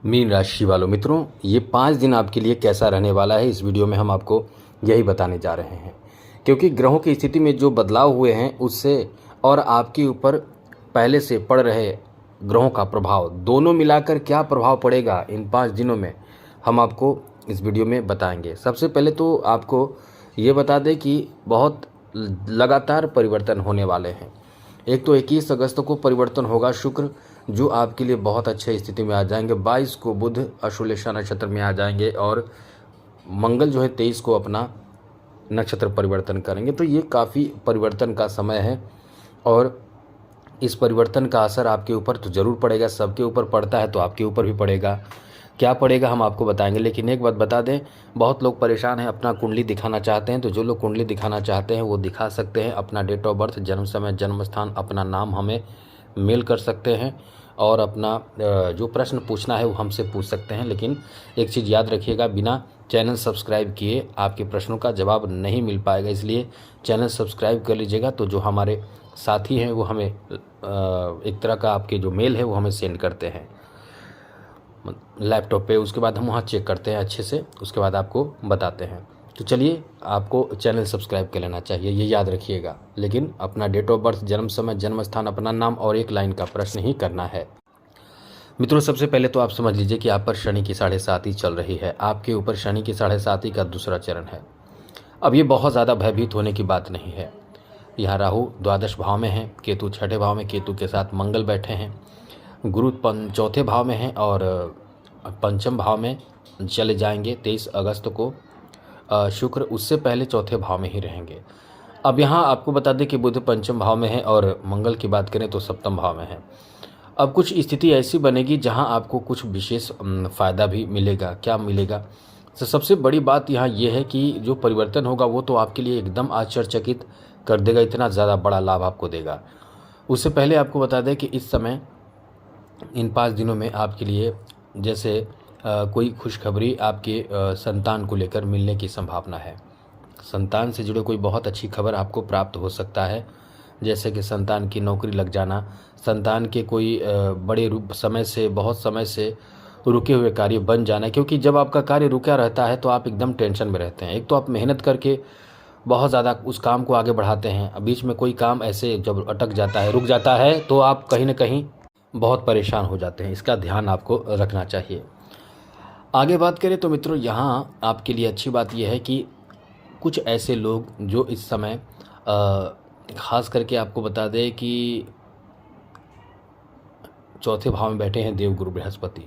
Mean राशि वालों मित्रों, ये 5 दिन आपके लिए कैसा रहने वाला है, इस वीडियो में हम आपको यही बताने जा रहे हैं। क्योंकि ग्रहों की स्थिति में जो बदलाव हुए हैं उससे और आपके ऊपर पहले से पड़ रहे ग्रहों का प्रभाव, दोनों मिलाकर क्या प्रभाव पड़ेगा इन 5 दिनों में, हम आपको इस वीडियो में बताएंगे। सबसे पहले तो आपको ये बता दें कि बहुत लगातार परिवर्तन होने वाले हैं। एक तो 21 अगस्त को परिवर्तन होगा, शुक्र जो आपके लिए बहुत अच्छे स्थिति में आ जाएंगे। 22 को बुध आश्लेषा नक्षत्र में आ जाएंगे और मंगल जो है 23 को अपना नक्षत्र परिवर्तन करेंगे। तो ये काफ़ी परिवर्तन का समय है और इस परिवर्तन का असर आपके ऊपर तो ज़रूर पड़ेगा। सबके ऊपर पड़ता है तो आपके ऊपर भी पड़ेगा। क्या पड़ेगा हम आपको बताएंगे, लेकिन एक बात बता दें, बहुत लोग परेशान हैं, अपना कुंडली दिखाना चाहते हैं। तो जो लोग कुंडली दिखाना चाहते हैं वो दिखा सकते हैं। अपना डेट ऑफ बर्थ, जन्म समय, जन्म स्थान, अपना नाम हमें मेल कर सकते हैं और अपना जो प्रश्न पूछना है वो हमसे पूछ सकते हैं। लेकिन एक चीज़ याद रखिएगा, बिना चैनल सब्सक्राइब किए आपके प्रश्नों का जवाब नहीं मिल पाएगा, इसलिए चैनल सब्सक्राइब कर लीजिएगा। तो जो हमारे साथी हैं वो हमें एक तरह का आपके जो मेल है वो हमें सेंड करते हैं लैपटॉप पे, उसके बाद हम वहाँ चेक करते हैं अच्छे से, उसके बाद आपको बताते हैं। तो चलिए, आपको चैनल सब्सक्राइब कर लेना चाहिए, ये याद रखिएगा। लेकिन अपना डेट ऑफ बर्थ, जन्म समय, जन्म स्थान, अपना नाम और एक लाइन का प्रश्न ही करना है। मित्रों, सबसे पहले तो आप समझ लीजिए कि आप पर शनि की 7.5 चल रही है। आपके ऊपर शनि की 7.5 का दूसरा चरण है। अब ये बहुत ज़्यादा भयभीत होने की बात नहीं है। यहाँ राहु द्वादश भाव में है, केतु 6ठे भाव में, केतु के साथ मंगल बैठे हैं, गुरु चौथे भाव में हैं और पंचम भाव में चले जाएंगे 23 अगस्त को। शुक्र उससे पहले चौथे भाव में ही रहेंगे। अब यहाँ आपको बता दें कि बुध पंचम भाव में है और मंगल की बात करें तो सप्तम भाव में है। अब कुछ स्थिति ऐसी बनेगी जहाँ आपको कुछ विशेष फ़ायदा भी मिलेगा। क्या मिलेगा? तो सबसे बड़ी बात यहाँ ये है कि जो परिवर्तन होगा वो तो आपके लिए एकदम आश्चर्यचकित कर देगा, इतना ज़्यादा बड़ा लाभ आपको देगा। उससे पहले आपको बता दें कि इस समय इन 5 दिनों में आपके लिए जैसे कोई खुशखबरी आपके संतान को लेकर मिलने की संभावना है। संतान से जुड़े कोई बहुत अच्छी खबर आपको प्राप्त हो सकता है, जैसे कि संतान की नौकरी लग जाना, संतान के कोई बड़े बहुत समय से रुके हुए कार्य बन जाना। क्योंकि जब आपका कार्य रुका रहता है तो आप एकदम टेंशन में रहते हैं। एक तो आप मेहनत करके बहुत ज़्यादा उस काम को आगे बढ़ाते हैं, बीच में कोई काम ऐसे जब अटक जाता है, रुक जाता है, तो आप कहीं ना कहीं बहुत परेशान हो जाते हैं। इसका ध्यान आपको रखना चाहिए। आगे बात करें तो मित्रों, यहाँ आपके लिए अच्छी बात यह है कि कुछ ऐसे लोग जो इस समय ख़ास करके आपको बता दें कि चौथे भाव में बैठे हैं देवगुरु बृहस्पति,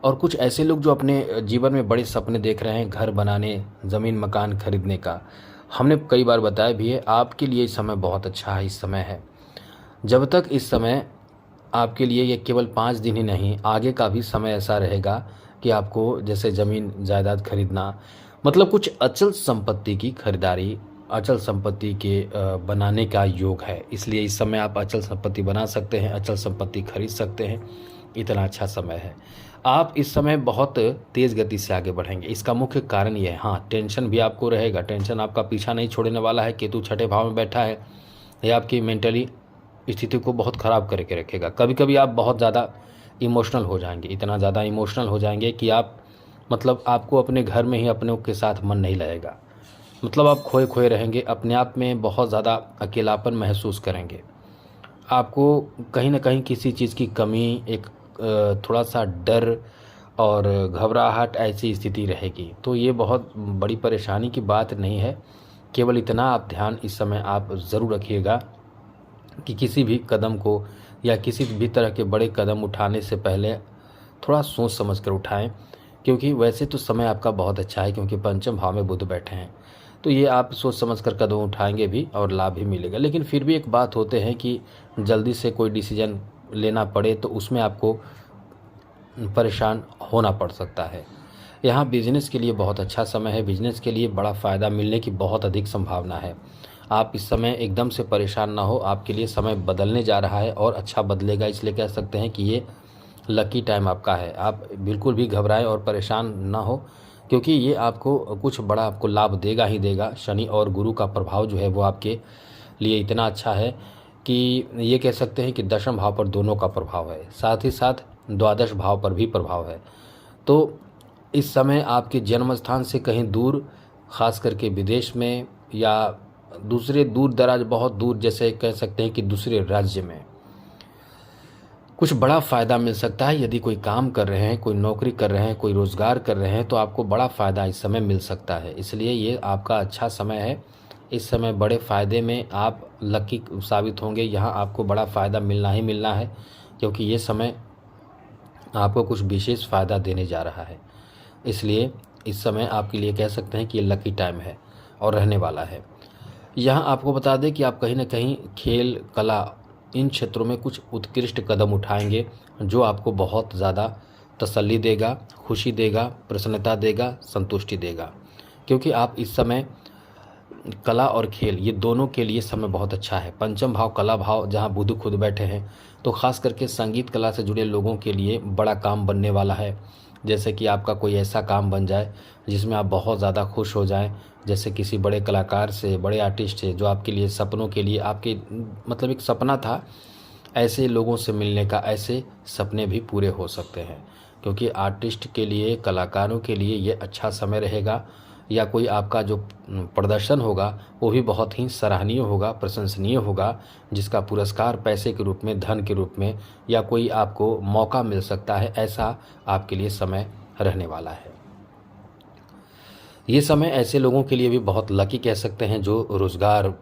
और कुछ ऐसे लोग जो अपने जीवन में बड़े सपने देख रहे हैं, घर बनाने, ज़मीन मकान खरीदने का। हमने कई बार बताया भी है, आपके लिए इस समय बहुत अच्छा है। इस समय है, जब तक इस समय आपके लिए ये केवल 5 दिन ही नहीं, आगे का भी समय ऐसा रहेगा कि आपको जैसे ज़मीन जायदाद खरीदना, मतलब कुछ अचल संपत्ति की खरीदारी, अचल संपत्ति के बनाने का योग है। इसलिए इस समय आप अचल संपत्ति बना सकते हैं, अचल संपत्ति खरीद सकते हैं। इतना अच्छा समय है। आप इस समय बहुत तेज़ गति से आगे बढ़ेंगे। इसका मुख्य कारण ये है, हाँ, टेंशन भी आपको रहेगा। टेंशन आपका पीछा नहीं छोड़ने वाला है। केतु 6ठे भाव में बैठा है, ये आपकी मेंटली स्थिति को बहुत ख़राब करके रखेगा। कभी कभी आप बहुत ज़्यादा इमोशनल हो जाएंगे, इतना ज़्यादा इमोशनल हो जाएंगे कि आप मतलब आपको अपने घर में ही अपनों के साथ मन नहीं लगेगा। मतलब आप खोए खोए रहेंगे, अपने आप में बहुत ज़्यादा अकेलापन महसूस करेंगे। आपको कहीं ना कहीं किसी चीज़ की कमी, एक थोड़ा सा डर और घबराहट, ऐसी स्थिति रहेगी। तो ये बहुत बड़ी परेशानी की बात नहीं है। केवल इतना आप ध्यान इस समय आप ज़रूर रखिएगा कि किसी भी कदम को या किसी भी तरह के बड़े कदम उठाने से पहले थोड़ा सोच समझ कर उठाएं। क्योंकि वैसे तो समय आपका बहुत अच्छा है, क्योंकि पंचम भाव में बुध बैठे हैं, तो ये आप सोच समझ कर कदम उठाएंगे भी और लाभ भी मिलेगा। लेकिन फिर भी एक बात होते हैं कि जल्दी से कोई डिसीजन लेना पड़े तो उसमें आपको परेशान होना पड़ सकता है। यहाँ बिजनेस के लिए बहुत अच्छा समय है। बिजनेस के लिए बड़ा फ़ायदा मिलने की बहुत अधिक संभावना है। आप इस समय एकदम से परेशान ना हो, आपके लिए समय बदलने जा रहा है और अच्छा बदलेगा। इसलिए कह सकते हैं कि ये लकी टाइम आपका है। आप बिल्कुल भी घबराएं और परेशान ना हो, क्योंकि ये आपको कुछ बड़ा आपको लाभ देगा ही देगा। शनि और गुरु का प्रभाव जो है वो आपके लिए इतना अच्छा है कि ये कह सकते हैं कि दशम भाव पर दोनों का प्रभाव है। साथ ही साथ द्वादश भाव पर भी प्रभाव है। तो इस समय आपके जन्म स्थान से कहीं दूर, ख़ास करके विदेश में या दूसरे दूर दराज, बहुत दूर, जैसे कह सकते हैं कि दूसरे राज्य में कुछ बड़ा फ़ायदा मिल सकता है। यदि कोई काम कर रहे हैं, कोई नौकरी कर रहे हैं, कोई रोज़गार कर रहे हैं, तो आपको बड़ा फ़ायदा इस समय मिल सकता है। इसलिए ये आपका अच्छा समय है। इस समय बड़े फ़ायदे में आप लकी साबित होंगे। यहाँ आपको बड़ा फ़ायदा मिलना ही मिलना है, क्योंकि ये समय आपको कुछ विशेष फ़ायदा देने जा रहा है। इसलिए इस समय आपके लिए कह सकते हैं कि ये लकी टाइम है और रहने वाला है। यहाँ आपको बता दें कि आप कहीं न कहीं खेल, कला, इन क्षेत्रों में कुछ उत्कृष्ट कदम उठाएँगे, जो आपको बहुत ज़्यादा तसल्ली देगा, खुशी देगा, प्रसन्नता देगा, संतुष्टि देगा। क्योंकि आप इस समय कला और खेल, ये दोनों के लिए समय बहुत अच्छा है। पंचम भाव कला भाव, जहाँ बुध खुद बैठे हैं, तो ख़ास करके संगीत कला से जुड़े लोगों के लिए बड़ा काम बनने वाला है। जैसे कि आपका कोई ऐसा काम बन जाए जिसमें आप बहुत ज़्यादा खुश हो जाएं, जैसे किसी बड़े कलाकार से, बड़े आर्टिस्ट से, जो आपके लिए सपनों के लिए, आपके मतलब एक सपना था, ऐसे लोगों से मिलने का, ऐसे सपने भी पूरे हो सकते हैं। क्योंकि आर्टिस्ट के लिए, कलाकारों के लिए ये अच्छा समय रहेगा। या कोई आपका जो प्रदर्शन होगा वो भी बहुत ही सराहनीय होगा, प्रशंसनीय होगा, जिसका पुरस्कार पैसे के रूप में, धन के रूप में, या कोई आपको मौका मिल सकता है। ऐसा आपके लिए समय रहने वाला है। ये समय ऐसे लोगों के लिए भी बहुत लकी कह सकते हैं जो रोज़गार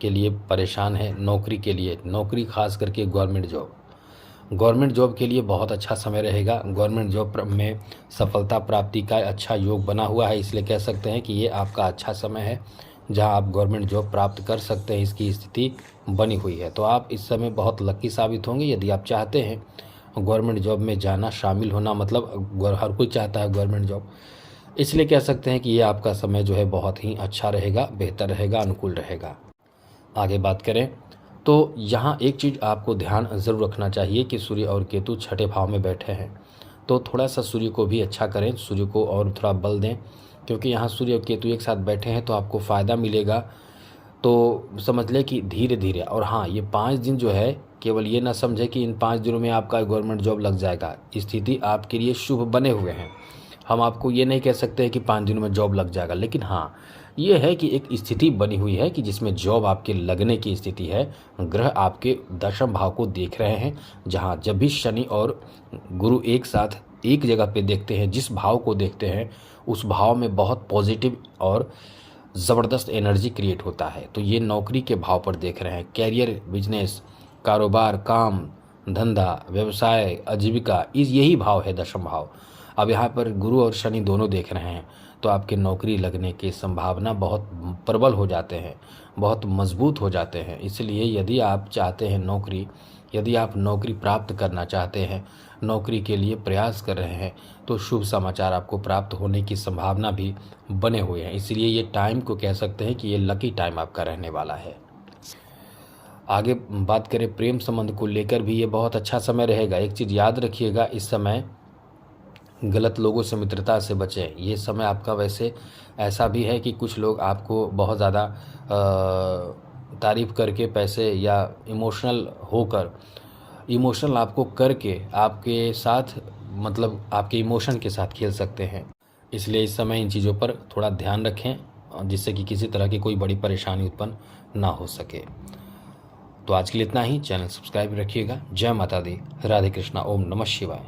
के लिए परेशान है, नौकरी के लिए, नौकरी ख़ास करके गवर्नमेंट जॉब के लिए बहुत अच्छा समय रहेगा। गवर्नमेंट जॉब में सफलता प्राप्ति का अच्छा योग बना हुआ है, इसलिए कह सकते हैं कि ये आपका अच्छा समय है, जहां आप गवर्नमेंट जॉब प्राप्त कर सकते हैं, इसकी स्थिति बनी हुई है। तो आप इस समय बहुत लकी साबित होंगे। यदि आप चाहते हैं गवर्नमेंट जॉब में जाना, शामिल होना, मतलब हर कोई चाहता है गवर्नमेंट जॉब, इसलिए कह सकते हैं कि ये आपका समय जो है बहुत ही अच्छा रहेगा, बेहतर रहेगा, अनुकूल रहेगा। आगे बात करें तो यहाँ एक चीज़ आपको ध्यान ज़रूर रखना चाहिए कि सूर्य और केतु छठे भाव में बैठे हैं, तो थोड़ा सा सूर्य को भी अच्छा करें, सूर्य को और थोड़ा बल दें, क्योंकि यहाँ सूर्य और केतु एक साथ बैठे हैं तो आपको फ़ायदा मिलेगा। तो समझ लें कि धीरे धीरे, और हाँ, ये 5 दिन जो है, केवल ये ना समझे कि इन 5 दिनों में आपका गवर्नमेंट जॉब लग जाएगा। स्थिति आपके लिए शुभ बने हुए हैं। हम आपको ये नहीं कह सकते हैं कि 5 दिनों में जॉब लग जाएगा, लेकिन हाँ, ये है कि एक स्थिति बनी हुई है कि जिसमें जॉब आपके लगने की स्थिति है। ग्रह आपके दशम भाव को देख रहे हैं, जहाँ जब भी शनि और गुरु एक साथ एक जगह पे देखते हैं, जिस भाव को देखते हैं, उस भाव में बहुत पॉजिटिव और ज़बरदस्त एनर्जी क्रिएट होता है। तो ये नौकरी के भाव पर देख रहे हैं। कैरियर, बिजनेस, कारोबार, काम, धंधा, व्यवसाय, आजीविका, यही भाव है, दशम भाव। अब यहाँ पर गुरु और शनि दोनों देख रहे हैं, तो आपके नौकरी लगने की संभावना बहुत प्रबल हो जाते हैं, बहुत मजबूत हो जाते हैं। इसलिए यदि आप चाहते हैं नौकरी, यदि आप नौकरी प्राप्त करना चाहते हैं, नौकरी के लिए प्रयास कर रहे हैं, तो शुभ समाचार आपको प्राप्त होने की संभावना भी बने हुए हैं। इसलिए ये टाइम को कह सकते हैं कि ये लकी टाइम आपका रहने वाला है। आगे बात करें प्रेम संबंध को लेकर भी ये बहुत अच्छा समय रहेगा। एक चीज़ याद रखिएगा, इस समय गलत लोगों से मित्रता से बचें। ये समय आपका वैसे ऐसा भी है कि कुछ लोग आपको बहुत ज़्यादा तारीफ़ करके पैसे, या इमोशनल आपको करके आपके साथ, मतलब आपके इमोशन के साथ खेल सकते हैं। इसलिए इस समय इन चीज़ों पर थोड़ा ध्यान रखें, जिससे कि किसी तरह की कोई बड़ी परेशानी उत्पन्न ना हो सके। तो आज के लिए इतना ही। चैनल सब्सक्राइब रखिएगा। जय माता दी, राधे कृष्णा, ओम नमः शिवाय।